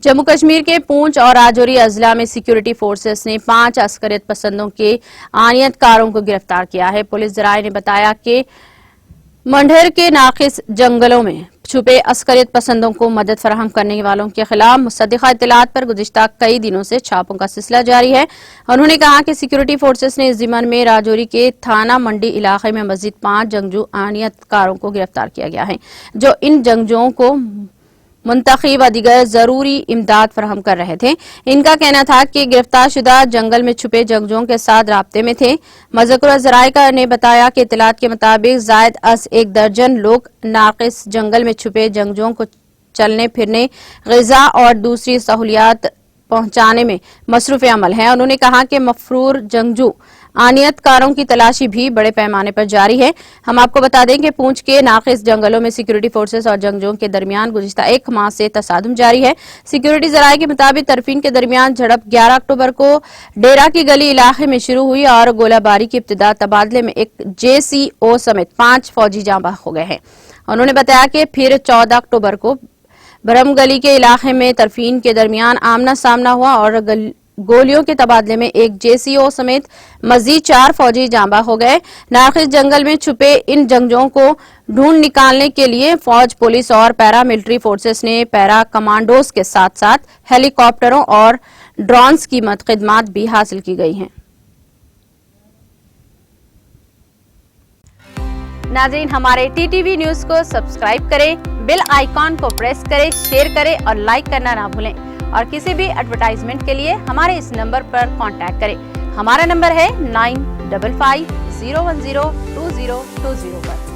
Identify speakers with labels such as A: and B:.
A: जम्मू कश्मीर के पूंछ और राजौरी अजला में सिक्योरिटी फोर्सेस ने 5 अस्करियत पसंदों के आनियतकारों को गिरफ्तार किया है। पुलिस जराये ने बताया कि मंढेर के नाकिस जंगलों में छुपे अस्करियत पसंदों को मदद फराहम करने वालों के खिलाफ मुसद्दिका इत्तलात पर गुज़िश्ता कई दिनों से छापों का सिलसिला जारी है। उन्होंने कहा कि सिक्योरिटी फोर्सेस ने इस ज़िम्मन में राजौरी के थाना मंडी इलाके में मज़ीद 5 जंगजू आनियतकारों को गिरफ्तार किया गया है, जो इन जंगजुओं को मुंतखब व दीगर जरूरी इमदाद फराहम कर रहे थे। इनका कहना था कि गिरफ्तार शुदा जंगल में छुपे जंगजुओं के साथ राब्ते में थे। मज़कूरा ज़राए ने बताया कि इत्तलात के मुताबिक ज़ायद अस 1 दर्जन लोग नाकिस जंगल में छुपे जंगजुओं को चलने फिरने, ग़िज़ा और दूसरी सहूलियात पहुंचाने में मसरूफ़ अमल हैं। उन्होंने कहा कि मफरूर जंगजू आनियतकारों की तलाशी भी बड़े पैमाने पर जारी है। हम आपको बता दें कि पूंछ के नाकिस जंगलों में सिक्योरिटी फोर्सेस और जंगजुओं के दरमियान गुज़िश्ता 1 माह से तसादुम जारी है। सिक्योरिटी ज़राए के मुताबिक तरफीन के दरमियान झड़प 11 अक्टूबर को डेरा की गली इलाके में शुरू हुई और गोलाबारी की इब्तिदा तबादले में एक JCO समेत 5 फौजी जाँ बहक हो गए हैं। उन्होंने बताया कि फिर 14 अक्टूबर को भरम गली के इलाके में तरफीन के दरमियान आमना सामना हुआ और गोलियों के तबादले में एक JCO समेत मजीद 4 फौजी जांबा हो गए। नाकिस जंगल में छुपे इन जंगजुओं को ढूंढ निकालने के लिए फौज, पुलिस और पैरा मिलिट्री फोर्सेस ने पैरा कमांडोज के साथ साथ हेलीकॉप्टरों और ड्रोन्स की खिदमात भी हासिल की गई हैं। नाज़रीन, हमारे TTV न्यूज को सब्सक्राइब करें, बेल आइकॉन को प्रेस करें, शेयर करें और लाइक करना ना भूलें। और किसी भी एडवर्टाइजमेंट के लिए हमारे इस नंबर पर कांटेक्ट करें। हमारा नंबर है 9550102020 पर।